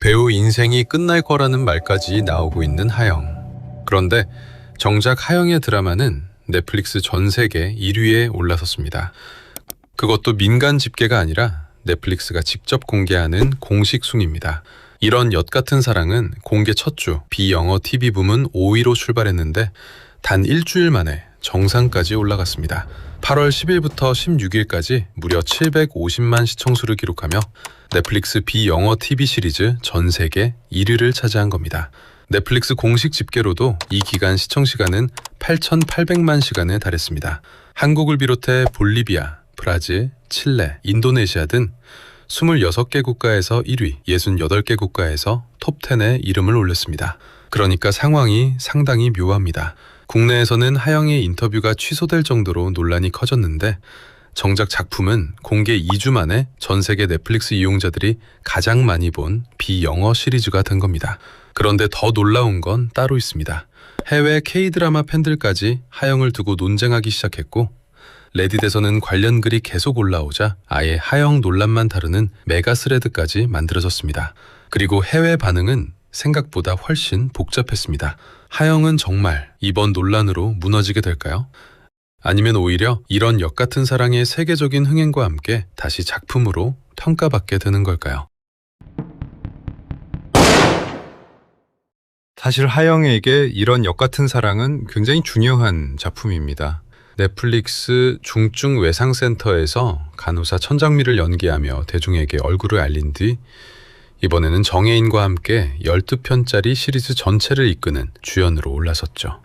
배우 인생이 끝날 거라는 말까지 나오고 있는 하영. 그런데 정작 하영의 드라마는 넷플릭스 전 세계 1위에 올라섰습니다. 그것도 민간 집계가 아니라 넷플릭스가 직접 공개하는 공식 순위입니다. 이런 엿 같은 사랑은 공개 첫 주 비영어 TV 부문 5위로 출발했는데 단 일주일 만에 정상까지 올라갔습니다. 8월 10일부터 16일까지 무려 750만 시청수를 기록하며 넷플릭스 비영어 TV 시리즈 전 세계 1위를 차지한 겁니다. 넷플릭스 공식 집계로도 이 기간 시청시간은 8,800만 시간에 달했습니다. 한국을 비롯해 볼리비아, 브라질, 칠레, 인도네시아 등 26개 국가에서 1위, 68개 국가에서 톱10에 이름을 올렸습니다. 그러니까 상황이 상당히 묘합니다. 국내에서는 하영의 인터뷰가 취소될 정도로 논란이 커졌는데 정작 작품은 공개 2주 만에 전 세계 넷플릭스 이용자들이 가장 많이 본 비영어 시리즈가 된 겁니다. 그런데 더 놀라운 건 따로 있습니다. 해외 K-드라마 팬들까지 하영을 두고 논쟁하기 시작했고 레딧에서는 관련 글이 계속 올라오자 아예 하영 논란만 다루는 메가스레드까지 만들어졌습니다. 그리고 해외 반응은 생각보다 훨씬 복잡했습니다. 하영은 정말 이번 논란으로 무너지게 될까요? 아니면 오히려 이런 역 같은 사랑의 세계적인 흥행과 함께 다시 작품으로 평가받게 되는 걸까요? 사실 하영에게 이런 역 같은 사랑은 굉장히 중요한 작품입니다. 넷플릭스 중증 외상센터에서 간호사 천장미를 연기하며 대중에게 얼굴을 알린 뒤 이번에는 정혜인과 함께 12편짜리 시리즈 전체를 이끄는 주연으로 올라섰죠.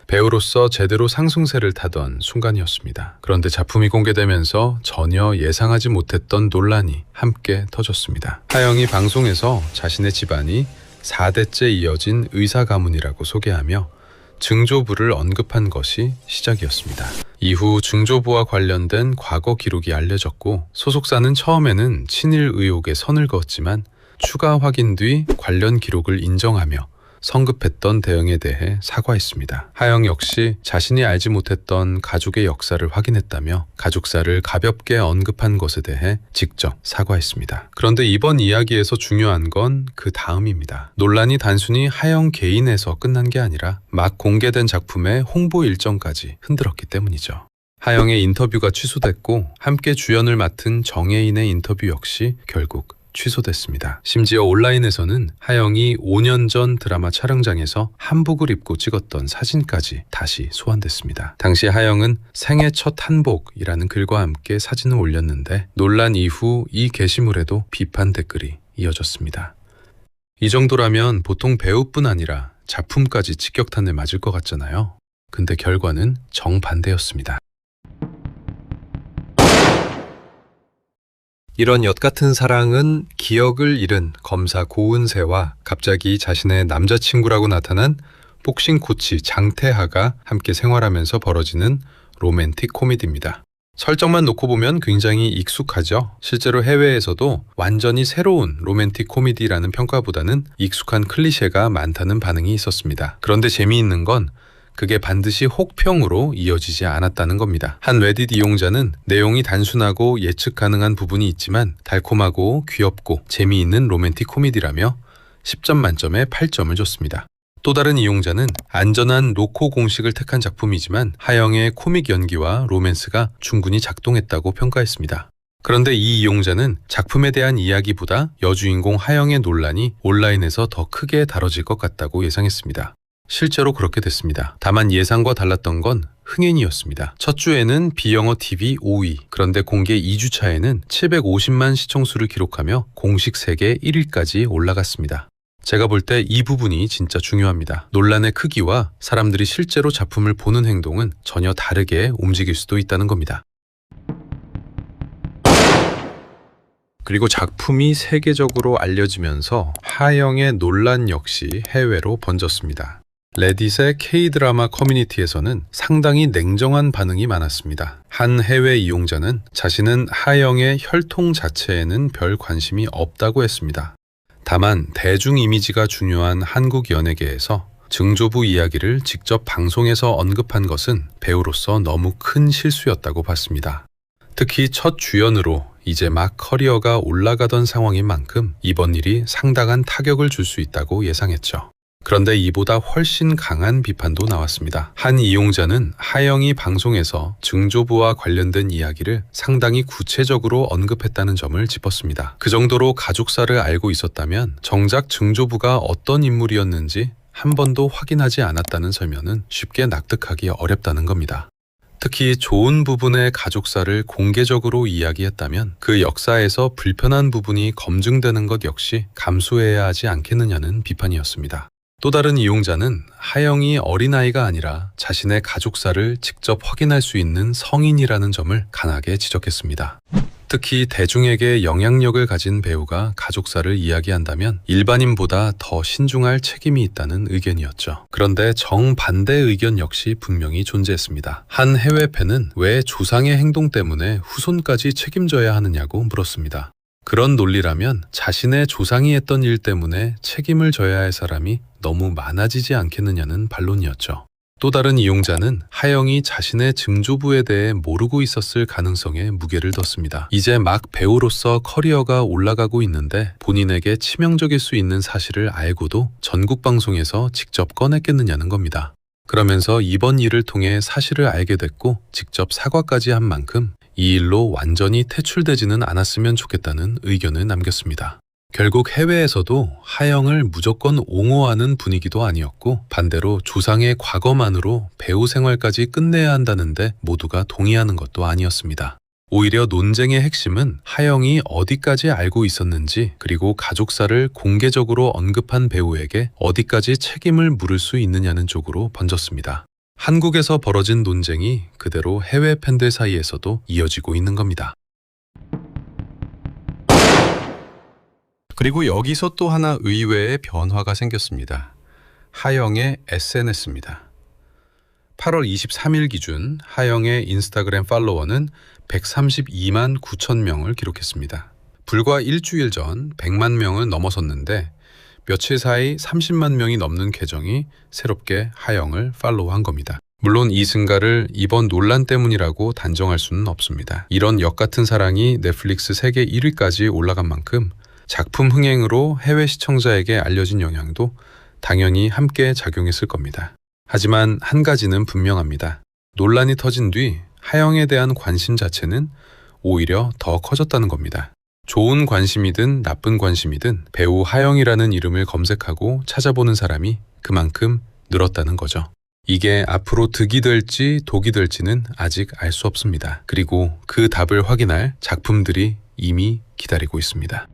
배우로서 제대로 상승세를 타던 순간이었습니다. 그런데 작품이 공개되면서 전혀 예상하지 못했던 논란이 함께 터졌습니다. 하영이 방송에서 자신의 집안이 4대째 이어진 의사 가문이라고 소개하며 증조부를 언급한 것이 시작이었습니다. 이후 증조부와 관련된 과거 기록이 알려졌고 소속사는 처음에는 친일 의혹에 선을 그었지만 추가 확인 뒤 관련 기록을 인정하며 성급했던 대응에 대해 사과했습니다. 하영 역시 자신이 알지 못했던 가족의 역사를 확인했다며 가족사를 가볍게 언급한 것에 대해 직접 사과했습니다. 그런데 이번 이야기에서 중요한 건 그 다음입니다. 논란이 단순히 하영 개인에서 끝난 게 아니라 막 공개된 작품의 홍보 일정까지 흔들었기 때문이죠. 하영의 인터뷰가 취소됐고 함께 주연을 맡은 정혜인의 인터뷰 역시 결국 취소됐습니다. 심지어 온라인에서는 하영이 5년 전 드라마 촬영장에서 한복을 입고 찍었던 사진까지 다시 소환됐습니다. 당시 하영은 생애 첫 한복이라는 글과 함께 사진을 올렸는데 논란 이후 이 게시물에도 비판 댓글이 이어졌습니다. 이 정도라면 보통 배우뿐 아니라 작품까지 직격탄을 맞을 것 같잖아요. 근데 결과는 정반대였습니다. 이런 엿 같은 사랑은 기억을 잃은 검사 고은세와 갑자기 자신의 남자친구라고 나타난 복싱 코치 장태하가 함께 생활하면서 벌어지는 로맨틱 코미디입니다. 설정만 놓고 보면 굉장히 익숙하죠. 실제로 해외에서도 완전히 새로운 로맨틱 코미디라는 평가보다는 익숙한 클리셰가 많다는 반응이 있었습니다. 그런데 재미있는 건 그게 반드시 혹평으로 이어지지 않았다는 겁니다. 한 레딧 이용자는 내용이 단순하고 예측 가능한 부분이 있지만 달콤하고 귀엽고 재미있는 로맨틱 코미디라며 10점 만점에 8점을 줬습니다. 또 다른 이용자는 안전한 로코 공식을 택한 작품이지만 하영의 코믹 연기와 로맨스가 충분히 작동했다고 평가했습니다. 그런데 이 이용자는 작품에 대한 이야기보다 여주인공 하영의 논란이 온라인에서 더 크게 다뤄질 것 같다고 예상했습니다. 실제로 그렇게 됐습니다. 다만 예상과 달랐던 건 흥행이었습니다. 첫 주에는 비영어 TV 5위, 그런데 공개 2주 차에는 750만 시청수를 기록하며 공식 세계 1위까지 올라갔습니다. 제가 볼 때 이 부분이 진짜 중요합니다. 논란의 크기와 사람들이 실제로 작품을 보는 행동은 전혀 다르게 움직일 수도 있다는 겁니다. 그리고 작품이 세계적으로 알려지면서 하영의 논란 역시 해외로 번졌습니다. 레딧의 K-드라마 커뮤니티에서는 상당히 냉정한 반응이 많았습니다. 한 해외 이용자는 자신은 하영의 혈통 자체에는 별 관심이 없다고 했습니다. 다만 대중 이미지가 중요한 한국 연예계에서 증조부 이야기를 직접 방송에서 언급한 것은 배우로서 너무 큰 실수였다고 봤습니다. 특히 첫 주연으로 이제 막 커리어가 올라가던 상황인 만큼 이번 일이 상당한 타격을 줄 수 있다고 예상했죠. 그런데 이보다 훨씬 강한 비판도 나왔습니다. 한 이용자는 하영이 방송에서 증조부와 관련된 이야기를 상당히 구체적으로 언급했다는 점을 짚었습니다. 그 정도로 가족사를 알고 있었다면 정작 증조부가 어떤 인물이었는지 한 번도 확인하지 않았다는 설명은 쉽게 납득하기 어렵다는 겁니다. 특히 좋은 부분의 가족사를 공개적으로 이야기했다면 그 역사에서 불편한 부분이 검증되는 것 역시 감수해야 하지 않겠느냐는 비판이었습니다. 또 다른 이용자는 하영이 어린아이가 아니라 자신의 가족사를 직접 확인할 수 있는 성인이라는 점을 강하게 지적했습니다. 특히 대중에게 영향력을 가진 배우가 가족사를 이야기한다면 일반인보다 더 신중할 책임이 있다는 의견이었죠. 그런데 정반대 의견 역시 분명히 존재했습니다. 한 해외 팬은 왜 조상의 행동 때문에 후손까지 책임져야 하느냐고 물었습니다. 그런 논리라면 자신의 조상이 했던 일 때문에 책임을 져야 할 사람이 너무 많아지지 않겠느냐는 반론이었죠. 또 다른 이용자는 하영이 자신의 증조부에 대해 모르고 있었을 가능성에 무게를 뒀습니다. 이제 막 배우로서 커리어가 올라가고 있는데 본인에게 치명적일 수 있는 사실을 알고도 전국 방송에서 직접 꺼냈겠느냐는 겁니다. 그러면서 이번 일을 통해 사실을 알게 됐고 직접 사과까지 한 만큼 이 일로 완전히 퇴출되지는 않았으면 좋겠다는 의견을 남겼습니다. 결국 해외에서도 하영을 무조건 옹호하는 분위기도 아니었고 반대로 조상의 과거만으로 배우 생활까지 끝내야 한다는데 모두가 동의하는 것도 아니었습니다. 오히려 논쟁의 핵심은 하영이 어디까지 알고 있었는지 그리고 가족사를 공개적으로 언급한 배우에게 어디까지 책임을 물을 수 있느냐는 쪽으로 번졌습니다. 한국에서 벌어진 논쟁이 그대로 해외 팬들 사이에서도 이어지고 있는 겁니다. 그리고 여기서 또 하나 의외의 변화가 생겼습니다. 하영의 SNS입니다. 8월 23일 기준 하영의 인스타그램 팔로워는 132만 9천 명을 기록했습니다. 불과 일주일 전 100만 명을 넘어섰는데 며칠 사이 30만 명이 넘는 계정이 새롭게 하영을 팔로우한 겁니다. 물론 이 증가를 이번 논란 때문이라고 단정할 수는 없습니다. 이런 역같은 사랑이 넷플릭스 세계 1위까지 올라간 만큼 작품 흥행으로 해외 시청자에게 알려진 영향도 당연히 함께 작용했을 겁니다. 하지만 한 가지는 분명합니다. 논란이 터진 뒤 하영에 대한 관심 자체는 오히려 더 커졌다는 겁니다. 좋은 관심이든 나쁜 관심이든 배우 하영이라는 이름을 검색하고 찾아보는 사람이 그만큼 늘었다는 거죠. 이게 앞으로 득이 될지 독이 될지는 아직 알 수 없습니다. 그리고 그 답을 확인할 작품들이 이미 기다리고 있습니다.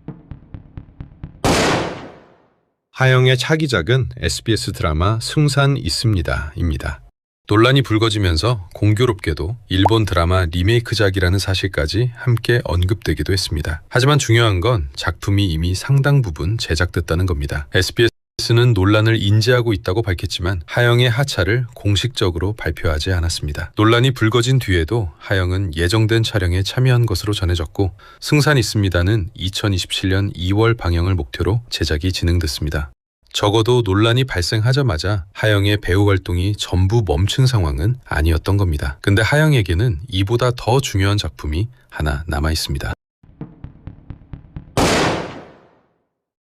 하영의 차기작은 SBS 드라마 승산 있습니다.입니다. 논란이 불거지면서 공교롭게도 일본 드라마 리메이크작이라는 사실까지 함께 언급되기도 했습니다. 하지만 중요한 건 작품이 이미 상당 부분 제작됐다는 겁니다. SBS는 논란을 인지하고 있다고 밝혔지만 하영의 하차를 공식적으로 발표하지 않았습니다. 논란이 불거진 뒤에도 하영은 예정된 촬영에 참여한 것으로 전해졌고 승산 있습니다는 2027년 2월 방영을 목표로 제작이 진행됐습니다. 적어도 논란이 발생하자마자 하영의 배우 활동이 전부 멈춘 상황은 아니었던 겁니다. 근데 하영에게는 이보다 더 중요한 작품이 하나 남아 있습니다.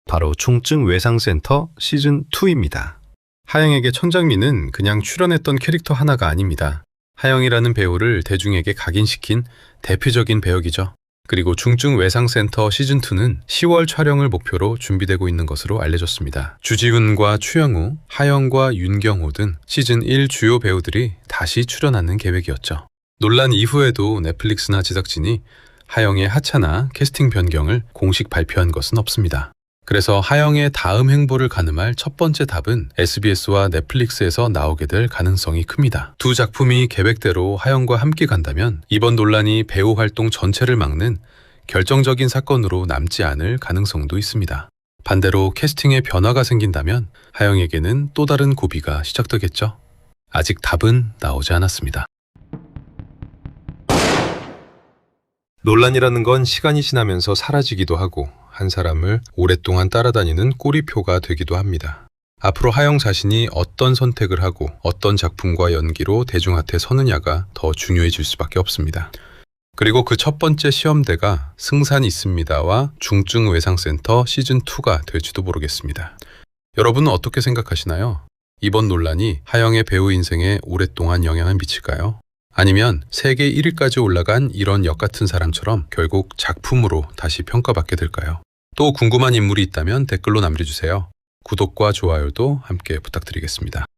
바로 충증 외상센터 시즌2입니다. 하영에게 천장미는 그냥 출연했던 캐릭터 하나가 아닙니다. 하영이라는 배우를 대중에게 각인시킨 대표적인 배역이죠. 그리고 중증 외상센터 시즌2는 10월 촬영을 목표로 준비되고 있는 것으로 알려졌습니다. 주지훈과 추영우, 하영과 윤경호 등 시즌1 주요 배우들이 다시 출연하는 계획이었죠. 논란 이후에도 넷플릭스나 제작진이 하영의 하차나 캐스팅 변경을 공식 발표한 것은 없습니다. 그래서 하영의 다음 행보를 가늠할 첫 번째 답은 SBS와 넷플릭스에서 나오게 될 가능성이 큽니다. 두 작품이 계획대로 하영과 함께 간다면 이번 논란이 배우 활동 전체를 막는 결정적인 사건으로 남지 않을 가능성도 있습니다. 반대로 캐스팅에 변화가 생긴다면 하영에게는 또 다른 고비가 시작되겠죠. 아직 답은 나오지 않았습니다. 논란이라는 건 시간이 지나면서 사라지기도 하고 한 사람을 오랫동안 따라다니는 꼬리표가 되기도 합니다. 앞으로 하영 자신이 어떤 선택을 하고 어떤 작품과 연기로 대중한테 서느냐가 더 중요해질 수밖에 없습니다. 그리고 그 첫 번째 시험대가 승산 있습니다와 중증외상센터 시즌2가 될지도 모르겠습니다. 여러분은 어떻게 생각하시나요? 이번 논란이 하영의 배우 인생에 오랫동안 영향을 미칠까요? 아니면 세계 1위까지 올라간 이런 역 같은 사람처럼 결국 작품으로 다시 평가받게 될까요? 또 궁금한 인물이 있다면 댓글로 남겨주세요. 구독과 좋아요도 함께 부탁드리겠습니다.